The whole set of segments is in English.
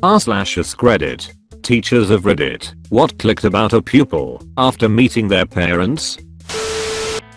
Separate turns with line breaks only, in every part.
r/AskReddit. Teachers of Reddit. What clicked about a pupil after meeting their parents?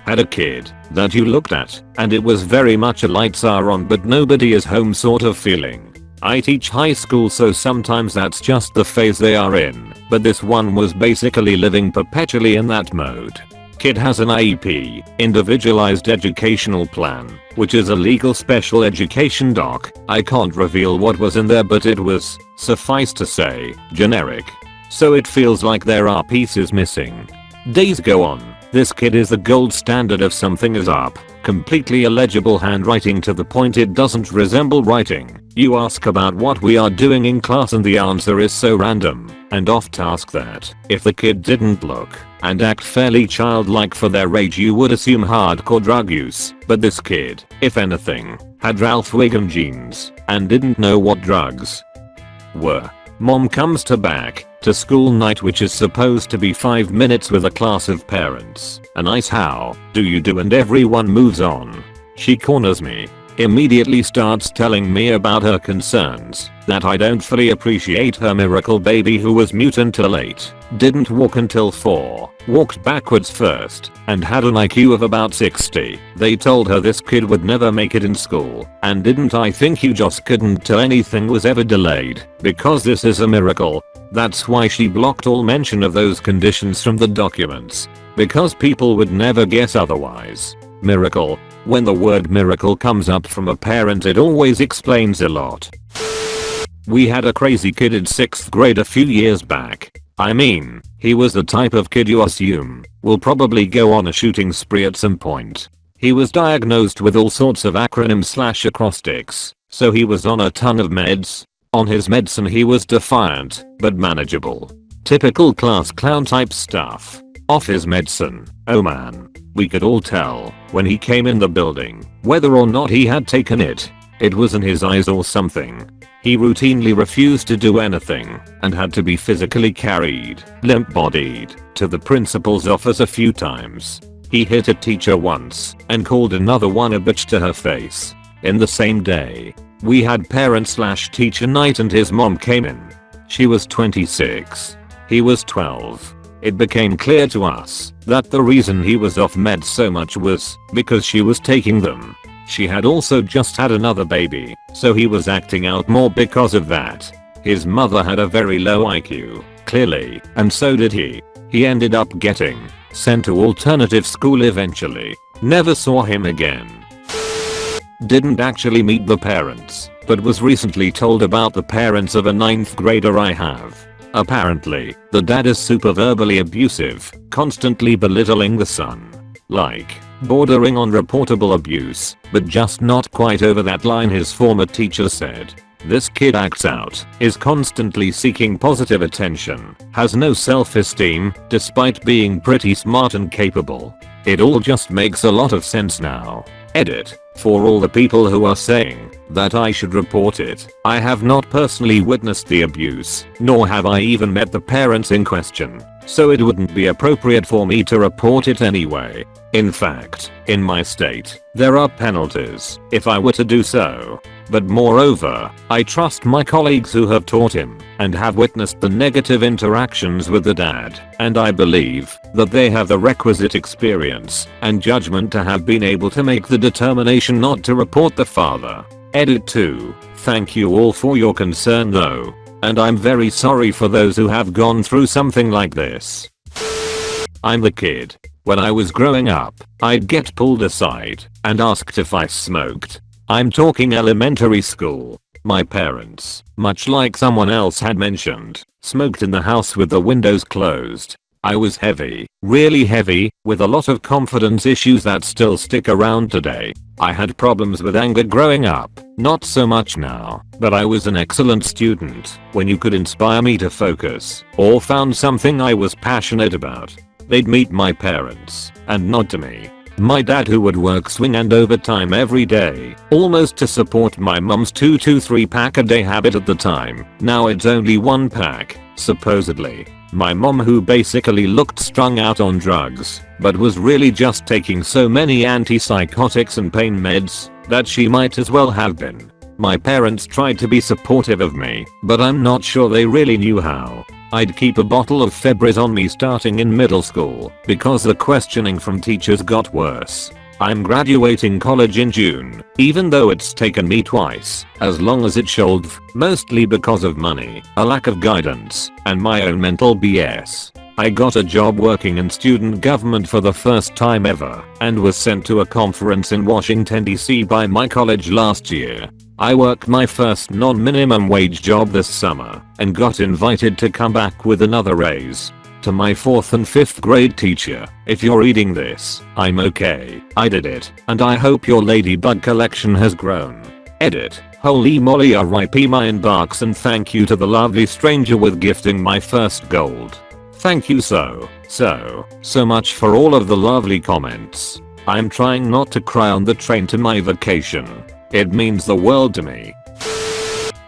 Had a kid that you looked at and it was very much a lights are on but nobody is home sort of feeling. I teach high school so sometimes that's just the phase they are in, but this one was basically living perpetually in that mode. Kid has an IEP, Individualized Educational Plan, which is a legal special education doc. I can't reveal what was in there but it was, suffice to say, generic. So it feels like there are pieces missing. Days go on. This kid is the gold standard of something is up. Completely illegible handwriting to the point it doesn't resemble writing. You ask about what we are doing in class and the answer is so random and off task that if the kid didn't look and act fairly childlike for their age you would assume hardcore drug use. But this kid, if anything, had Ralph Wiggum genes and didn't know what drugs were. Mom comes back to school night which is supposed to be 5 minutes with a class of parents. A nice how do you do and everyone moves on. She corners me. Immediately starts telling me about her concerns, that I don't fully appreciate her miracle baby who was mutant till 8, didn't walk until 4, walked backwards first, and had an IQ of about 60. They told her this kid would never make it in school, and didn't I think you just couldn't till anything was ever delayed, because this is a miracle. That's why she blocked all mention of those conditions from the documents, because people would never guess otherwise. Miracle. When the word miracle comes up from a parent it always explains a lot. We had a crazy kid in 6th grade a few years back. I mean, he was the type of kid you assume will probably go on a shooting spree at some point. He was diagnosed with all sorts of acronyms/acrostics, so he was on a ton of meds. On his medicine he was defiant, but manageable. Typical class clown type stuff. Off his medicine, oh man. We could all tell when he came in the building whether or not he had taken it. It was in his eyes or something. He routinely refused to do anything and had to be physically carried, limp-bodied, to the principal's office a few times. He hit a teacher once and called another one a bitch to her face. In the same day, we had parent/teacher night and his mom came in. She was 26. He was 12. It became clear to us that the reason he was off meds so much was because she was taking them. She had also just had another baby, so he was acting out more because of that. His mother had a very low IQ, clearly, and so did he. He ended up getting sent to alternative school eventually. Never saw him again. Didn't actually meet the parents, but was recently told about the parents of a 9th grader I have. Apparently, the dad is super verbally abusive, constantly belittling the son. Like, bordering on reportable abuse, but just not quite over that line, his former teacher said. This kid acts out, is constantly seeking positive attention, has no self-esteem, despite being pretty smart and capable. It all just makes a lot of sense now. Edit. For all the people who are saying that I should report it, I have not personally witnessed the abuse, nor have I even met the parents in question, so it wouldn't be appropriate for me to report it anyway. In fact, in my state, there are penalties if I were to do so. But moreover, I trust my colleagues who have taught him and have witnessed the negative interactions with the dad, and I believe that they have the requisite experience and judgment to have been able to make the determination not to report the father. Edit 2. Thank you all for your concern though, and I'm very sorry for those who have gone through something like this. I'm the kid. When I was growing up, I'd get pulled aside and asked if I smoked. I'm talking elementary school. My parents, much like someone else had mentioned, smoked in the house with the windows closed. I was heavy, really heavy, with a lot of confidence issues that still stick around today. I had problems with anger growing up, not so much now, but I was an excellent student when you could inspire me to focus or found something I was passionate about. They'd meet my parents and nod to me. My dad who would work swing and overtime every day, almost to support my mum's 2 to 3 pack a day habit at the time. Now it's only 1 pack, supposedly. My mom who basically looked strung out on drugs, but was really just taking so many antipsychotics and pain meds that she might as well have been. My parents tried to be supportive of me, but I'm not sure they really knew how. I'd keep a bottle of Febreze on me starting in middle school because the questioning from teachers got worse. I'm graduating college in June, even though it's taken me twice as long as it should, mostly because of money, a lack of guidance, and my own mental BS. I got a job working in student government for the first time ever and was sent to a conference in Washington DC by my college last year. I worked my first non-minimum wage job this summer and got invited to come back with another raise. To my 4th and 5th grade teacher, if you're reading this, I'm okay. I did it, and I hope your ladybug collection has grown. Edit. Holy moly, RIP my inbox, and thank you to the lovely stranger with gifting my first gold. Thank you so much for all of the lovely comments. I'm trying not to cry on the train to my vacation. It means the world to me.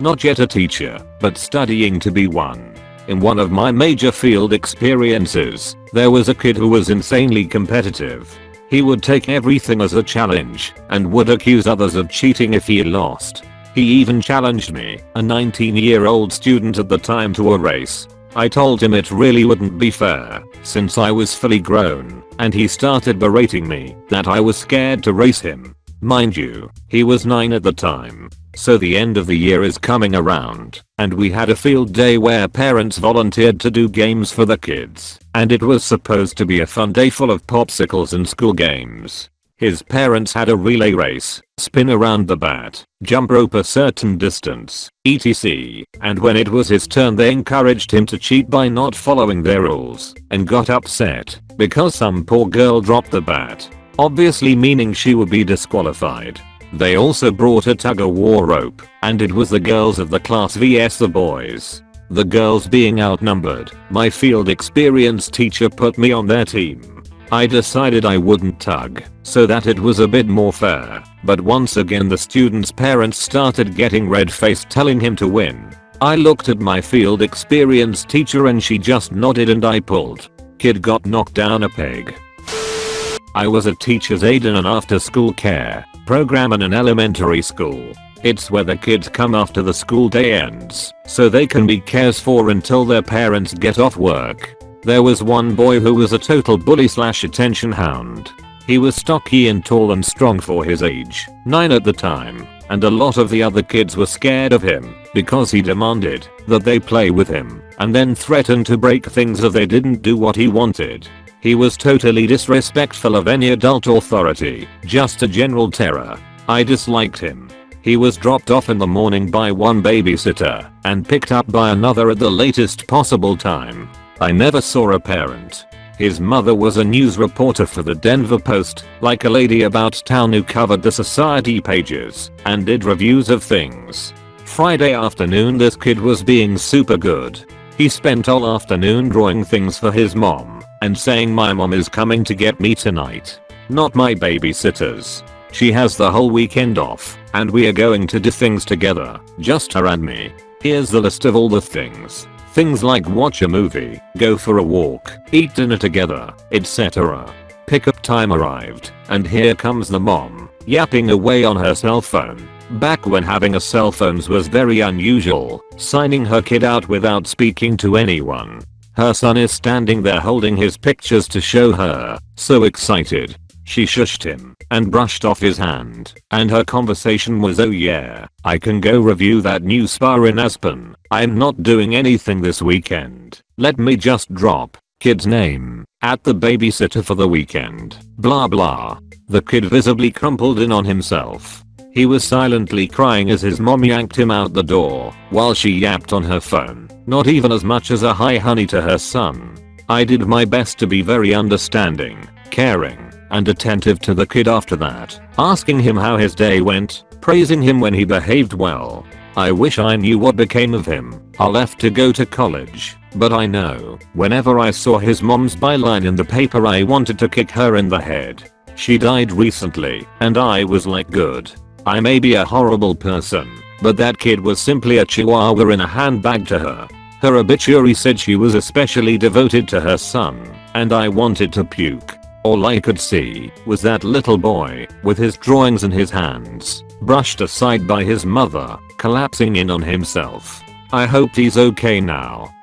Not yet a teacher, but studying to be one. In one of my major field experiences, there was a kid who was insanely competitive. He would take everything as a challenge and would accuse others of cheating if he lost. He even challenged me, a 19-year-old student at the time, to a race. I told him it really wouldn't be fair, since I was fully grown, and he started berating me that I was scared to race him. Mind you, he was 9 at the time. So the end of the year is coming around, and we had a field day where parents volunteered to do games for the kids, and it was supposed to be a fun day full of popsicles and school games. His parents had a relay race, spin around the bat, jump rope a certain distance, etc. And when it was his turn, they encouraged him to cheat by not following their rules, and got upset because some poor girl dropped the bat, obviously meaning she would be disqualified. They also brought a tug-of-war rope, and it was the girls of the class vs the boys. The girls being outnumbered, my field experience teacher put me on their team. I decided I wouldn't tug, so that it was a bit more fair, but once again the students' parents started getting red-faced telling him to win. I looked at my field experience teacher and she just nodded and I pulled. Kid got knocked down a peg. I was a teacher's aide in an after-school care program in an elementary school. It's where the kids come after the school day ends, so they can be cared for until their parents get off work. There was one boy who was a total bully / attention hound. He was stocky and tall and strong for his age, 9 at the time, and a lot of the other kids were scared of him because he demanded that they play with him and then threatened to break things if they didn't do what he wanted. He was totally disrespectful of any adult authority, just a general terror. I disliked him. He was dropped off in the morning by one babysitter and picked up by another at the latest possible time. I never saw a parent. His mother was a news reporter for the Denver Post, like a lady about town who covered the society pages and did reviews of things. Friday afternoon, this kid was being super good. He spent all afternoon drawing things for his mom and saying, "My mom is coming to get me tonight. Not my babysitters. She has the whole weekend off and we are going to do things together, just her and me. Here's the list of all the things. Things like watch a movie, go for a walk, eat dinner together, etc." Pickup time arrived, and here comes the mom, yapping away on her cell phone. Back when having a cell phone was very unusual, signing her kid out without speaking to anyone. Her son is standing there holding his pictures to show her, so excited. She shushed him and brushed off his hand, and her conversation was, "Oh yeah, I can go review that new spa in Aspen. I'm not doing anything this weekend. Let me just drop kid's name at the babysitter for the weekend. Blah blah." The kid visibly crumpled in on himself. He was silently crying as his mom yanked him out the door while she yapped on her phone, not even as much as a "hi honey" to her son. I did my best to be very understanding, caring, and attentive to the kid after that, asking him how his day went, praising him when he behaved well. I wish I knew what became of him. I left to go to college, but I know whenever I saw his mom's byline in the paper I wanted to kick her in the head. She died recently, and I was like, good. I may be a horrible person, but that kid was simply a chihuahua in a handbag to her. Her obituary said she was especially devoted to her son, and I wanted to puke. All I could see was that little boy with his drawings in his hands, brushed aside by his mother, collapsing in on himself. I hope he's okay now.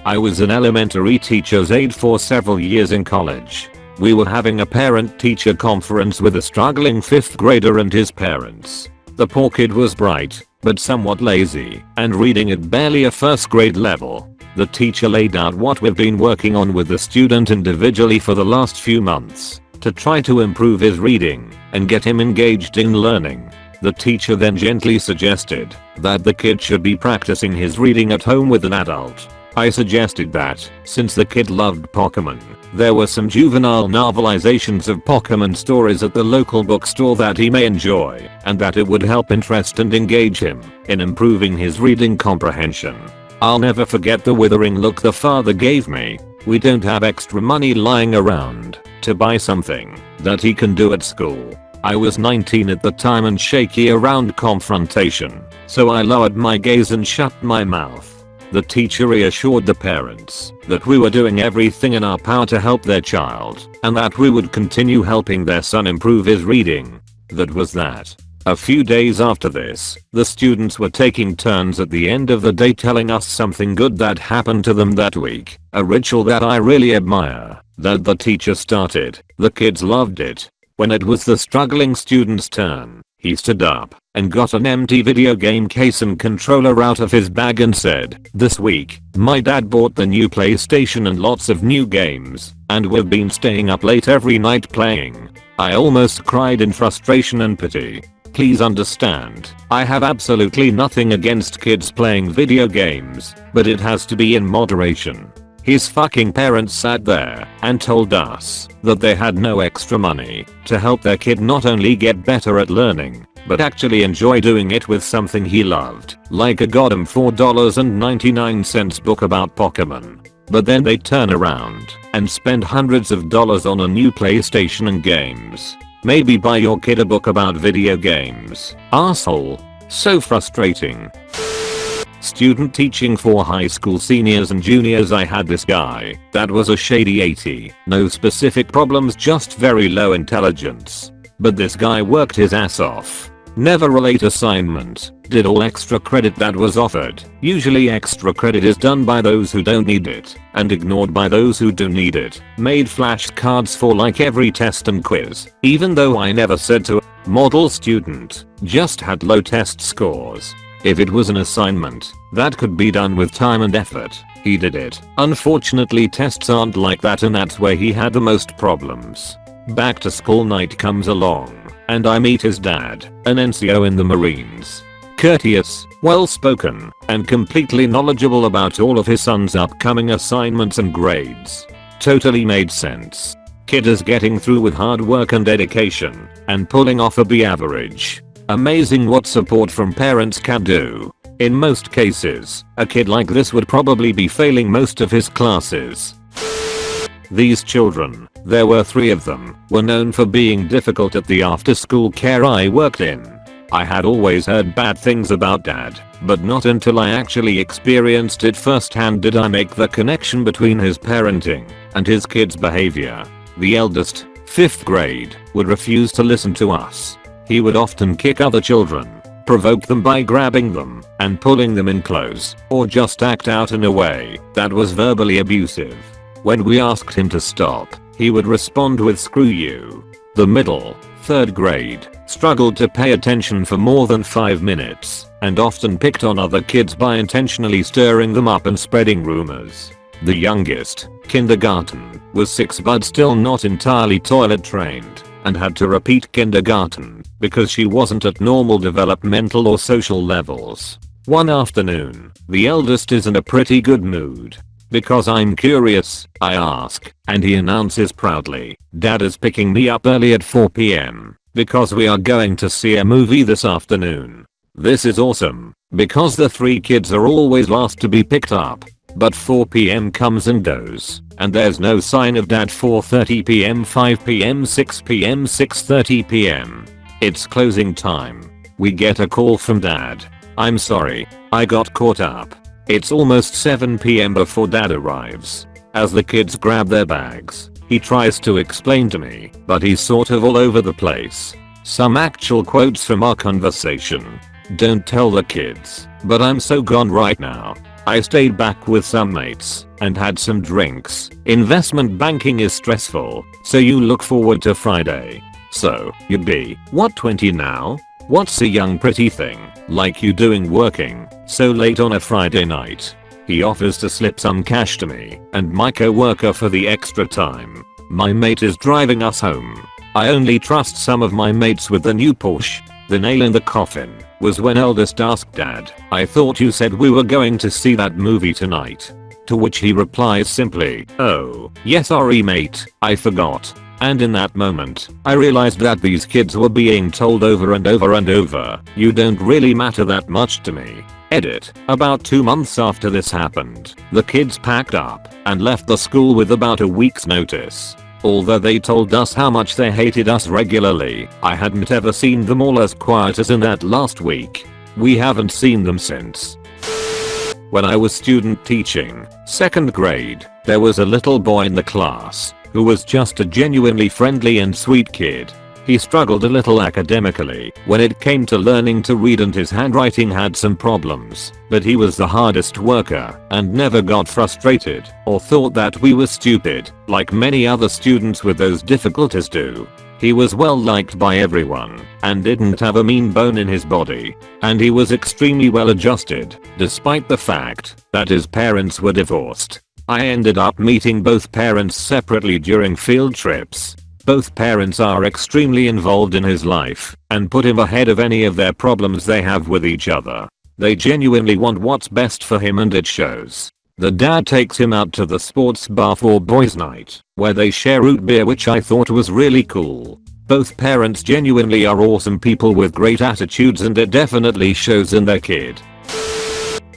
I was an elementary teacher's aide for several years in college. We were having a parent-teacher conference with a struggling 5th grader and his parents. The poor kid was bright, but somewhat lazy, and reading at barely a 1st grade level. The teacher laid out what we've been working on with the student individually for the last few months, to try to improve his reading, and get him engaged in learning. The teacher then gently suggested that the kid should be practicing his reading at home with an adult. I suggested that, since the kid loved Pokemon, there were some juvenile novelizations of Pokemon stories at the local bookstore that he may enjoy, and that it would help interest and engage him in improving his reading comprehension. I'll never forget the withering look the father gave me. We don't have extra money lying around to buy something that he can do at school. I was 19 at the time and shaky around confrontation, so I lowered my gaze and shut my mouth. The teacher reassured the parents that we were doing everything in our power to help their child, and that we would continue helping their son improve his reading. That was that. A few days after this, the students were taking turns at the end of the day telling us something good that happened to them that week, a ritual that I really admire, that the teacher started. The kids loved it. When it was the struggling student's turn, he stood up and got an empty video game case and controller out of his bag and said, "This week, my dad bought the new PlayStation and lots of new games, and we've been staying up late every night playing." I almost cried in frustration and pity. Please understand, I have absolutely nothing against kids playing video games, but it has to be in moderation. His fucking parents sat there and told us that they had no extra money to help their kid not only get better at learning, but actually enjoy doing it with something he loved, like a goddamn $4.99 book about Pokemon. But then they turn around and spend hundreds of dollars on a new PlayStation and games. Maybe buy your kid a book about video games, asshole. So frustrating. Student teaching for high school seniors and juniors. I had this guy that was a shady 80, no specific problems, just very low intelligence. But this guy worked his ass off. Never a late assignment, did all extra credit that was offered. Usually extra credit is done by those who don't need it, and ignored by those who do need it. Made flashcards for like every test and quiz, even though I never said to a model student, just had low test scores. If it was an assignment that could be done with time and effort, he did it. Unfortunately, tests aren't like that, and that's where he had the most problems. Back to school night comes along, and I meet his dad, an NCO in the Marines. Courteous, well-spoken, and completely knowledgeable about all of his son's upcoming assignments and grades. Totally made sense. Kid is getting through with hard work and dedication, and pulling off a B average. Amazing what support from parents can do. In most cases, a kid like this would probably be failing most of his classes. These children, there were 3 of them, were known for being difficult at the after-school care I worked in. I had always heard bad things about dad, but not until I actually experienced it firsthand did I make the connection between his parenting and his kids' behavior. The eldest, 5th grade, would refuse to listen to us. He would often kick other children, provoke them by grabbing them and pulling them in close, or just act out in a way that was verbally abusive. When we asked him to stop, he would respond with "screw you." The middle, 3rd grade, struggled to pay attention for more than 5 minutes, and often picked on other kids by intentionally stirring them up and spreading rumors. The youngest, kindergarten, was 6 but still not entirely toilet trained, and had to repeat kindergarten because she wasn't at normal developmental or social levels. One afternoon, the eldest is in a pretty good mood. Because I'm curious, I ask, and he announces proudly, "Dad is picking me up early at 4 p.m. because we are going to see a movie this afternoon." This is awesome, because the 3 kids are always last to be picked up. But 4 p.m. comes and goes, and there's no sign of dad. 4:30 p.m., 5 p.m., 6 p.m., 6:30 p.m. It's closing time. We get a call from dad. "I'm sorry, I got caught up." It's almost 7 p.m. before dad arrives. As the kids grab their bags, he tries to explain to me, but he's sort of all over the place. Some actual quotes from our conversation. Don't tell the kids, but I'm so gone right now. I stayed back with some mates and had some drinks. Investment banking is stressful, so you look forward to Friday. So, you be, what, 20 now? What's a young pretty thing like you doing working so late on a Friday night? He offers to slip some cash to me and my co-worker for the extra time. My mate is driving us home. I only trust some of my mates with the new Porsche. The nail in the coffin was when eldest asked dad, "I thought you said we were going to see that movie tonight." To which he replies simply, "Oh, yes sorry mate, I forgot." And in that moment, I realized that these kids were being told over and over and over, "You don't really matter that much to me." Edit. About 2 months after this happened, the kids packed up and left the school with about a week's notice. Although they told us how much they hated us regularly, I hadn't ever seen them all as quiet as in that last week. We haven't seen them since. When I was student teaching, 2nd grade, there was a little boy in the class who was just a genuinely friendly and sweet kid. He struggled a little academically when it came to learning to read and his handwriting had some problems, but he was the hardest worker and never got frustrated or thought that we were stupid like many other students with those difficulties do. He was well liked by everyone and didn't have a mean bone in his body, and he was extremely well adjusted despite the fact that his parents were divorced. I ended up meeting both parents separately during field trips. Both parents are extremely involved in his life and put him ahead of any of their problems they have with each other. They genuinely want what's best for him and it shows. The dad takes him out to the sports bar for boys night, where they share root beer, which I thought was really cool. Both parents genuinely are awesome people with great attitudes and it definitely shows in their kid.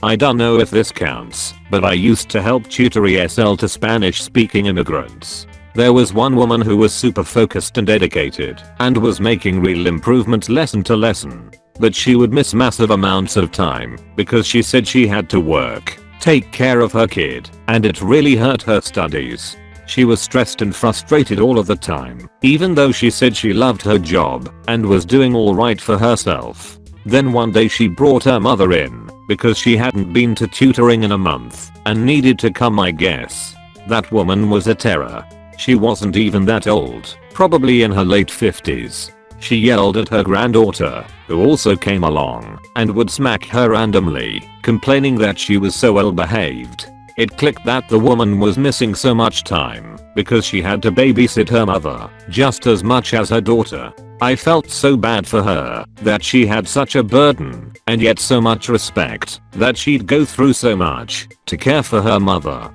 I don't know if this counts, but I used to help tutor ESL to Spanish speaking immigrants. There was one woman who was super focused and dedicated and was making real improvements lesson to lesson. But she would miss massive amounts of time because she said she had to work, take care of her kid, and it really hurt her studies. She was stressed and frustrated all of the time, even though she said she loved her job and was doing alright for herself. Then one day she brought her mother in because she hadn't been to tutoring in a month and needed to come, I guess. That woman was a terror. She wasn't even that old, probably in her late 50s. She yelled at her granddaughter, who also came along, and would smack her randomly, complaining that she was so well behaved. It clicked that the woman was missing so much time because she had to babysit her mother just as much as her daughter. I felt so bad for her that she had such a burden and yet so much respect that she'd go through so much to care for her mother.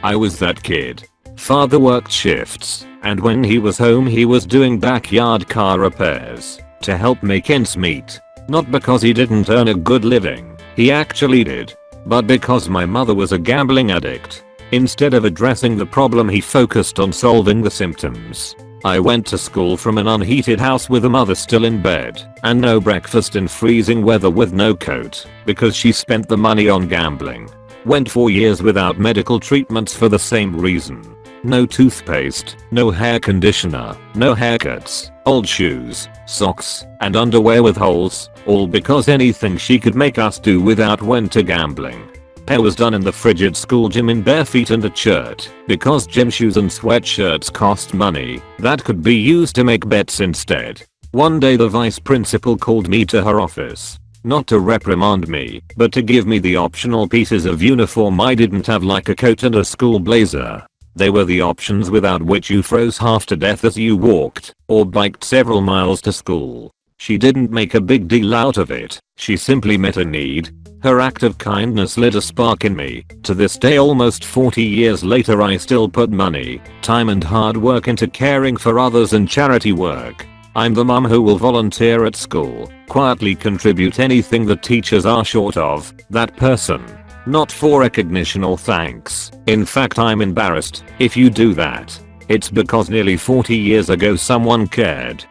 I was that kid. Father worked shifts, and when he was home he was doing backyard car repairs to help make ends meet. Not because he didn't earn a good living, he actually did, but because my mother was a gambling addict. Instead of addressing the problem, he focused on solving the symptoms. I went to school from an unheated house with a mother still in bed and no breakfast in freezing weather with no coat because she spent the money on gambling. Went 4 years without medical treatments for the same reason. No toothpaste, no hair conditioner, no haircuts, old shoes, socks, and underwear with holes, all because anything she could make us do without went to gambling. Hair was done in the frigid school gym in bare feet and a shirt, because gym shoes and sweatshirts cost money that could be used to make bets instead. One day the vice principal called me to her office. Not to reprimand me, but to give me the optional pieces of uniform I didn't have, like a coat and a school blazer. They were the options without which you froze half to death as you walked or biked several miles to school. She didn't make a big deal out of it, she simply met a need. Her act of kindness lit a spark in me. To this day, almost 40 years later, I still put money, time and hard work into caring for others and charity work. I'm the mum who will volunteer at school, quietly contribute anything the teachers are short of, that person. Not for recognition or thanks. In fact, I'm embarrassed if you do that. It's because nearly 40 years ago someone cared.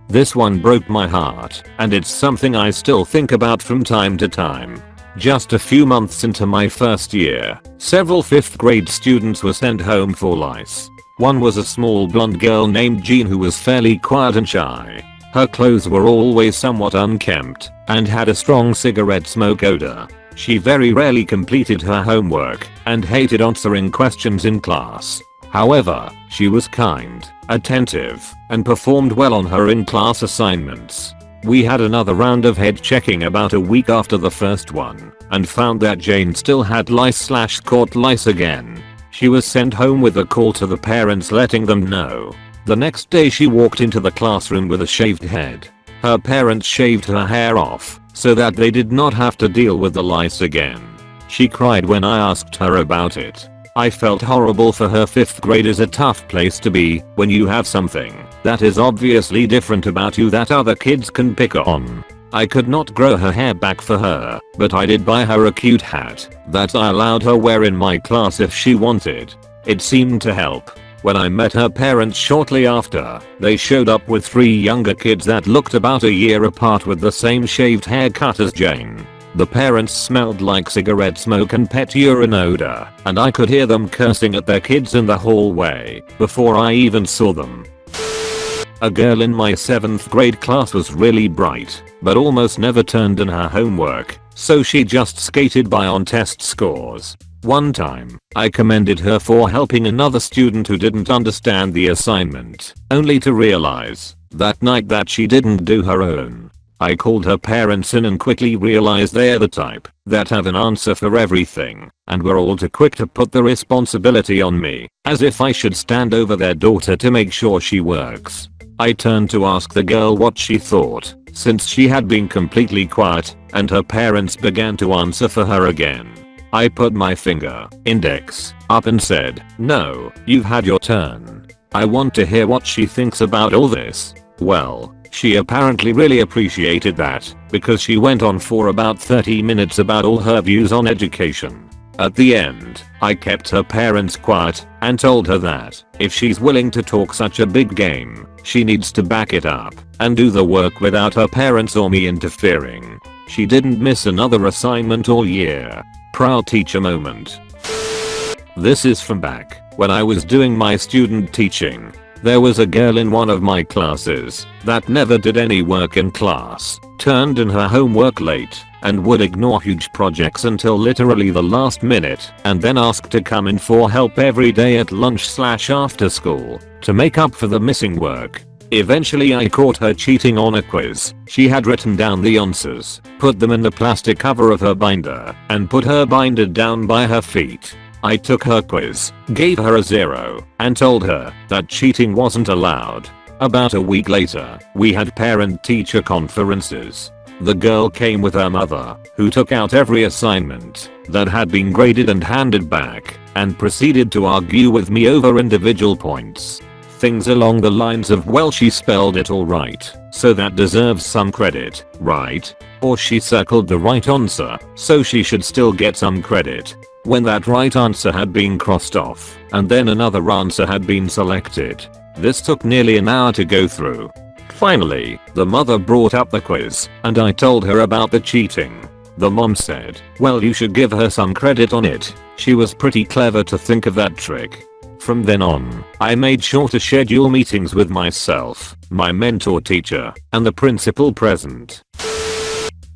This one broke my heart, and it's something I still think about from time to time. Just a few months into my first year, several 5th grade students were sent home for lice. One was a small blonde girl named Jean who was fairly quiet and shy. Her clothes were always somewhat unkempt and had a strong cigarette smoke odor. She very rarely completed her homework and hated answering questions in class. However, she was kind, attentive, and performed well on her in-class assignments. We had another round of head checking about a week after the first one and found that Jane still had lice/caught lice again. She was sent home with a call to the parents letting them know. The next day she walked into the classroom with a shaved head. Her parents shaved her hair off so that they did not have to deal with the lice again. She cried when I asked her about it. I felt horrible for her. 5th grade is a tough place to be when you have something that is obviously different about you that other kids can pick on. I could not grow her hair back for her, but I did buy her a cute hat that I allowed her wear in my class if she wanted. It seemed to help. When I met her parents shortly after, they showed up with 3 younger kids that looked about a year apart with the same shaved haircut as Jane. The parents smelled like cigarette smoke and pet urine odor, and I could hear them cursing at their kids in the hallway before I even saw them. A girl in my 7th grade class was really bright, but almost never turned in her homework, so she just skated by on test scores. One time, I commended her for helping another student who didn't understand the assignment, only to realize that night that she didn't do her own. I called her parents in and quickly realized they're the type that have an answer for everything and were all too quick to put the responsibility on me, as if I should stand over their daughter to make sure she works. I turned to ask the girl what she thought, since she had been completely quiet, and her parents began to answer for her again. I put my finger, index, up and said, "No, you've had your turn. I want to hear what she thinks about all this." Well, she apparently really appreciated that, because she went on for about 30 minutes about all her views on education. At the end, I kept her parents quiet and told her that if she's willing to talk such a big game, she needs to back it up and do the work without her parents or me interfering. She didn't miss another assignment all year. Proud teacher moment. This is from back when I was doing my student teaching. There was a girl in one of my classes that never did any work in class, turned in her homework late, and would ignore huge projects until literally the last minute, and then ask to come in for help every day at lunch/after school to make up for the missing work. Eventually I caught her cheating on a quiz. She had written down the answers, put them in the plastic cover of her binder, and put her binder down by her feet. I took her quiz, gave her a 0, and told her that cheating wasn't allowed. About a week later, we had parent-teacher conferences. The girl came with her mother, who took out every assignment that had been graded and handed back, and proceeded to argue with me over individual points. Things along the lines of, well, she spelled it all right, so that deserves some credit, right? Or she circled the right answer, so she should still get some credit, when that right answer had been crossed off, and then another answer had been selected. This took nearly an hour to go through. Finally, the mother brought up the quiz, and I told her about the cheating. The mom said, well, you should give her some credit on it. She was pretty clever to think of that trick. From then on, I made sure to schedule meetings with myself, my mentor teacher, and the principal present.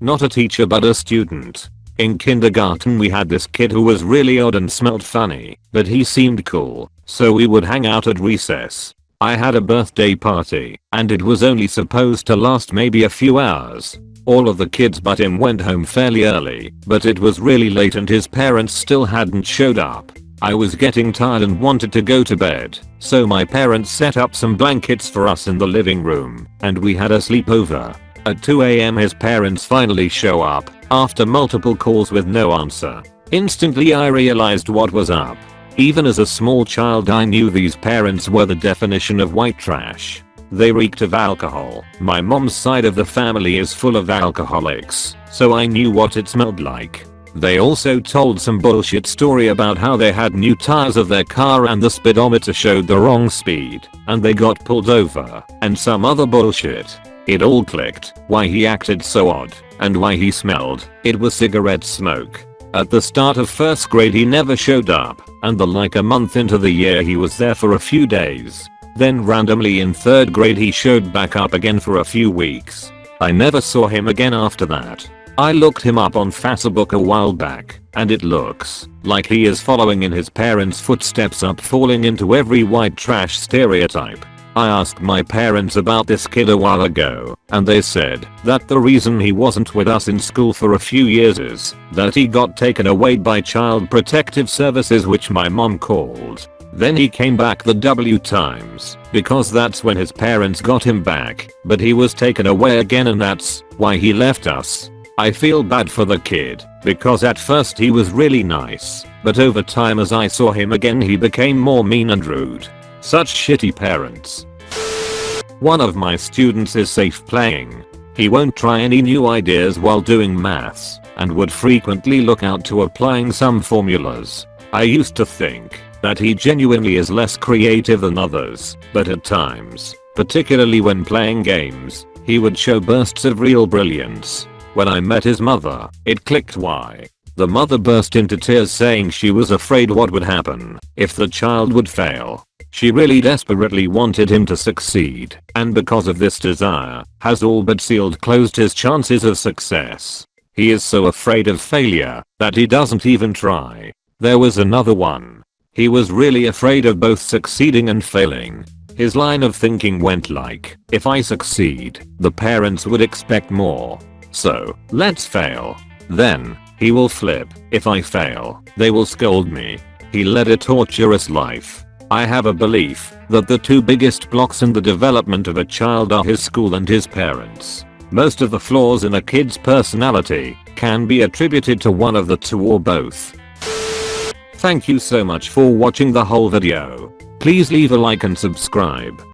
Not a teacher but a student. In kindergarten we had this kid who was really odd and smelled funny, but he seemed cool, so we would hang out at recess. I had a birthday party, and it was only supposed to last maybe a few hours. All of the kids but him went home fairly early, but it was really late and his parents still hadn't showed up. I was getting tired and wanted to go to bed, so my parents set up some blankets for us in the living room, and we had a sleepover. At 2 AM his parents finally show up, after multiple calls with no answer. Instantly I realized what was up. Even as a small child I knew these parents were the definition of white trash. They reeked of alcohol. My mom's side of the family is full of alcoholics, so I knew what it smelled like. They also told some bullshit story about how they had new tires of their car and the speedometer showed the wrong speed, and they got pulled over, and some other bullshit. It all clicked, why he acted so odd, and why he smelled. It was cigarette smoke. At the start of 1st grade he never showed up, and like a month into the year he was there for a few days. Then randomly in 3rd grade he showed back up again for a few weeks. I never saw him again after that. I looked him up on Facebook a while back, and it looks like he is following in his parents' footsteps up falling into every white trash stereotype. I asked my parents about this kid a while ago, and they said that the reason he wasn't with us in school for a few years is that he got taken away by Child Protective Services, which my mom called. Then he came back the W times, because that's when his parents got him back, but he was taken away again and that's why he left us. I feel bad for the kid, because at first he was really nice, but over time as I saw him again he became more mean and rude. Such shitty parents. One of my students is safe playing. He won't try any new ideas while doing maths, and would frequently look out to applying some formulas. I used to think that he genuinely is less creative than others, but at times, particularly when playing games, he would show bursts of real brilliance. When I met his mother, it clicked why. The mother burst into tears saying she was afraid what would happen if the child would fail. She really desperately wanted him to succeed, and because of this desire, has all but closed his chances of success. He is so afraid of failure that he doesn't even try. There was another one. He was really afraid of both succeeding and failing. His line of thinking went like, if I succeed, the parents would expect more. So, let's fail. Then, he will flip. If I fail, they will scold me. He led a torturous life. I have a belief that the two biggest blocks in the development of a child are his school and his parents. Most of the flaws in a kid's personality can be attributed to one of the two or both. Thank you so much for watching the whole video. Please leave a like and subscribe.